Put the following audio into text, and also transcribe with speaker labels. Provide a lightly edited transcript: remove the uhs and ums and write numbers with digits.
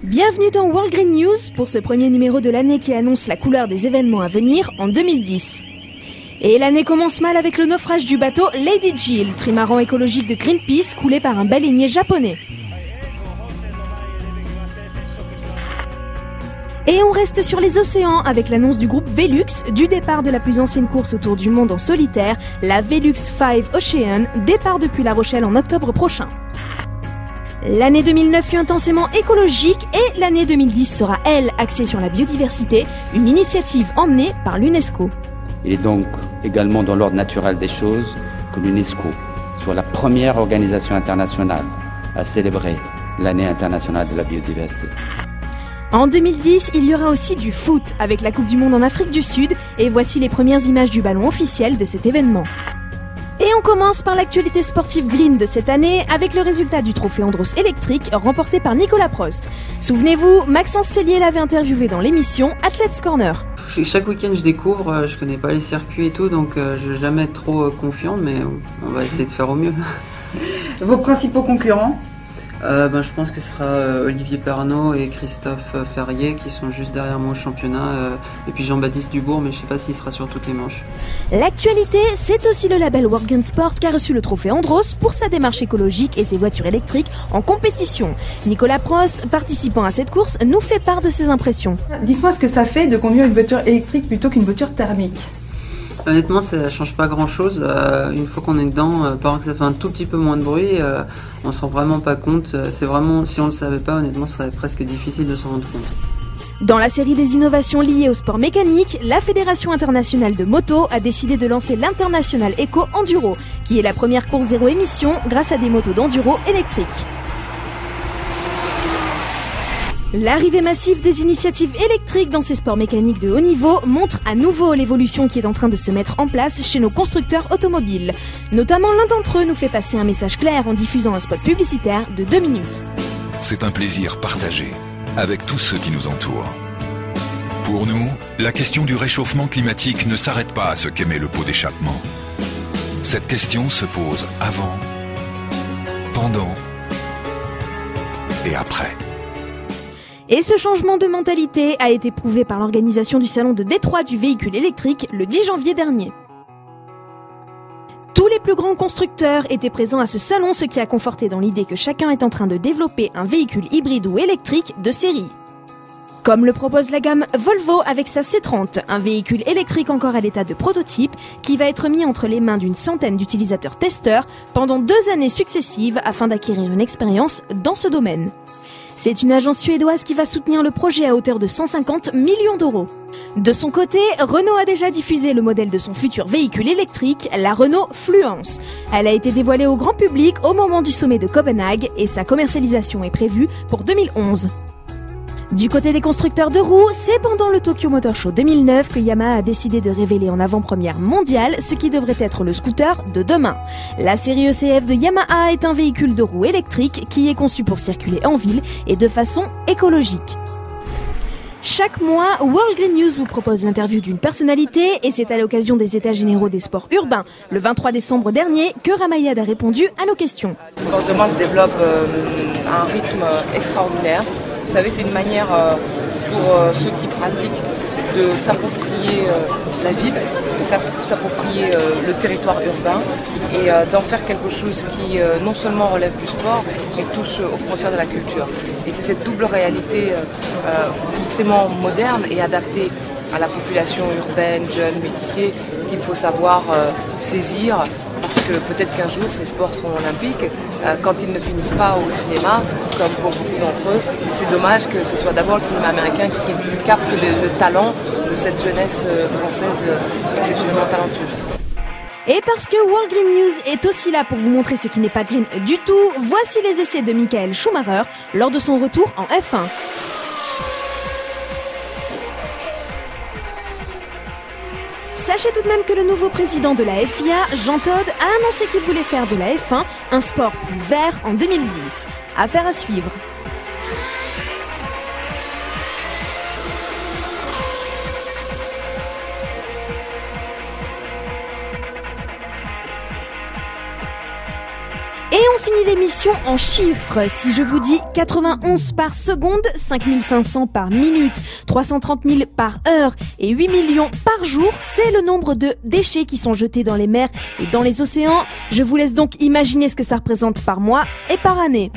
Speaker 1: Bienvenue dans World Green News pour ce premier numéro de l'année qui annonce la couleur des événements à venir en 2010. Et l'année commence mal avec le naufrage du bateau Lady Jill, trimaran écologique de Greenpeace coulé par un baleinier japonais. Et on reste sur les océans avec l'annonce du groupe Velux du départ de la plus ancienne course autour du monde en solitaire, la Velux 5 Ocean, départ depuis La Rochelle en octobre prochain. L'année 2009 fut intensément écologique et l'année 2010 sera, elle, axée sur la biodiversité, une initiative emmenée par l'UNESCO.
Speaker 2: Il est donc également dans l'ordre naturel des choses que l'UNESCO soit la première organisation internationale à célébrer l'année internationale de la biodiversité.
Speaker 1: En 2010, il y aura aussi du foot avec la Coupe du Monde en Afrique du Sud et voici les premières images du ballon officiel de cet événement. Et on commence par l'actualité sportive green de cette année avec le résultat du trophée Andros électrique remporté par Nicolas Prost. Souvenez-vous, Maxence Cellier l'avait interviewé dans l'émission Athletes Corner.
Speaker 3: Chaque week-end je découvre, je connais pas les circuits et tout, donc je vais jamais être trop confiant, mais on va essayer de faire au mieux.
Speaker 4: Vos principaux concurrents ?
Speaker 3: Je pense que ce sera Olivier Pernaut et Christophe Ferrier qui sont juste derrière moi au championnat, et puis Jean-Baptiste Dubourg, mais je sais pas s'il sera sur toutes les manches.
Speaker 1: L'actualité, c'est aussi le label World Green Sport qui a reçu le trophée Andros pour sa démarche écologique et ses voitures électriques en compétition. Nicolas Prost, participant à cette course, nous fait part de ses impressions.
Speaker 4: Dites-moi ce que ça fait de conduire une voiture électrique plutôt qu'une voiture thermique.
Speaker 3: Honnêtement, ça change pas grand chose. Une fois qu'on est dedans, par exemple que ça fait un tout petit peu moins de bruit, on se rend vraiment pas compte. C'est vraiment, si on le savait pas, honnêtement, ce serait presque difficile de s'en rendre compte.
Speaker 1: Dans la série des innovations liées au sport mécanique, la Fédération internationale de moto a décidé de lancer l'International Eco Enduro, qui est la première course zéro émission grâce à des motos d'enduro électriques. L'arrivée massive des initiatives électriques dans ces sports mécaniques de haut niveau montre à nouveau l'évolution qui est en train de se mettre en place chez nos constructeurs automobiles. Notamment l'un d'entre eux nous fait passer un message clair en diffusant un spot publicitaire de 2 minutes.
Speaker 5: C'est un plaisir partagé avec tous ceux qui nous entourent. Pour nous, la question du réchauffement climatique ne s'arrête pas à ce qu'émet le pot d'échappement. Cette question se pose avant, pendant et après.
Speaker 1: Et ce changement de mentalité a été prouvé par l'organisation du salon de Détroit du véhicule électrique le 10 janvier dernier. Tous les plus grands constructeurs étaient présents à ce salon, ce qui a conforté dans l'idée que chacun est en train de développer un véhicule hybride ou électrique de série. Comme le propose la gamme Volvo avec sa C30, un véhicule électrique encore à l'état de prototype qui va être mis entre les mains d'une centaine d'utilisateurs testeurs pendant 2 années successives afin d'acquérir une expérience dans ce domaine. C'est une agence suédoise qui va soutenir le projet à hauteur de 150 millions d'euros. De son côté, Renault a déjà diffusé le modèle de son futur véhicule électrique, la Renault Fluence. Elle a été dévoilée au grand public au moment du sommet de Copenhague et sa commercialisation est prévue pour 2011. Du côté des constructeurs de roues, c'est pendant le Tokyo Motor Show 2009 que Yamaha a décidé de révéler en avant-première mondiale ce qui devrait être le scooter de demain. La série ECF de Yamaha est un véhicule de roues électrique qui est conçu pour circuler en ville et de façon écologique. Chaque mois, World Green News vous propose l'interview d'une personnalité et c'est à l'occasion des États généraux des sports urbains, le 23 décembre dernier, que Ramayad a répondu à nos questions.
Speaker 6: Le sport urbain se développe à un rythme extraordinaire. Vous savez, c'est une manière pour ceux qui pratiquent de s'approprier la ville, de s'approprier le territoire urbain et d'en faire quelque chose qui non seulement relève du sport, mais touche aux frontières de la culture. Et c'est cette double réalité forcément moderne et adaptée à la population urbaine, jeune, métissée, qu'il faut savoir saisir. Parce que peut-être qu'un jour ces sports seront olympiques, quand ils ne finissent pas au cinéma, comme pour beaucoup d'entre eux. Et c'est dommage que ce soit d'abord le cinéma américain qui capte le talent de cette jeunesse française exceptionnellement talentueuse.
Speaker 1: Et parce que World Green News est aussi là pour vous montrer ce qui n'est pas green du tout, voici les essais de Michael Schumacher lors de son retour en F1. Sachez tout de même que le nouveau président de la FIA, Jean Todt, a annoncé qu'il voulait faire de la F1 un sport plus vert en 2010. Affaire à suivre. Et on finit l'émission en chiffres. Si je vous dis 91 par seconde, 5500 par minute, 330 000 par heure et 8 millions par jour, c'est le nombre de déchets qui sont jetés dans les mers et dans les océans. Je vous laisse donc imaginer ce que ça représente par mois et par année.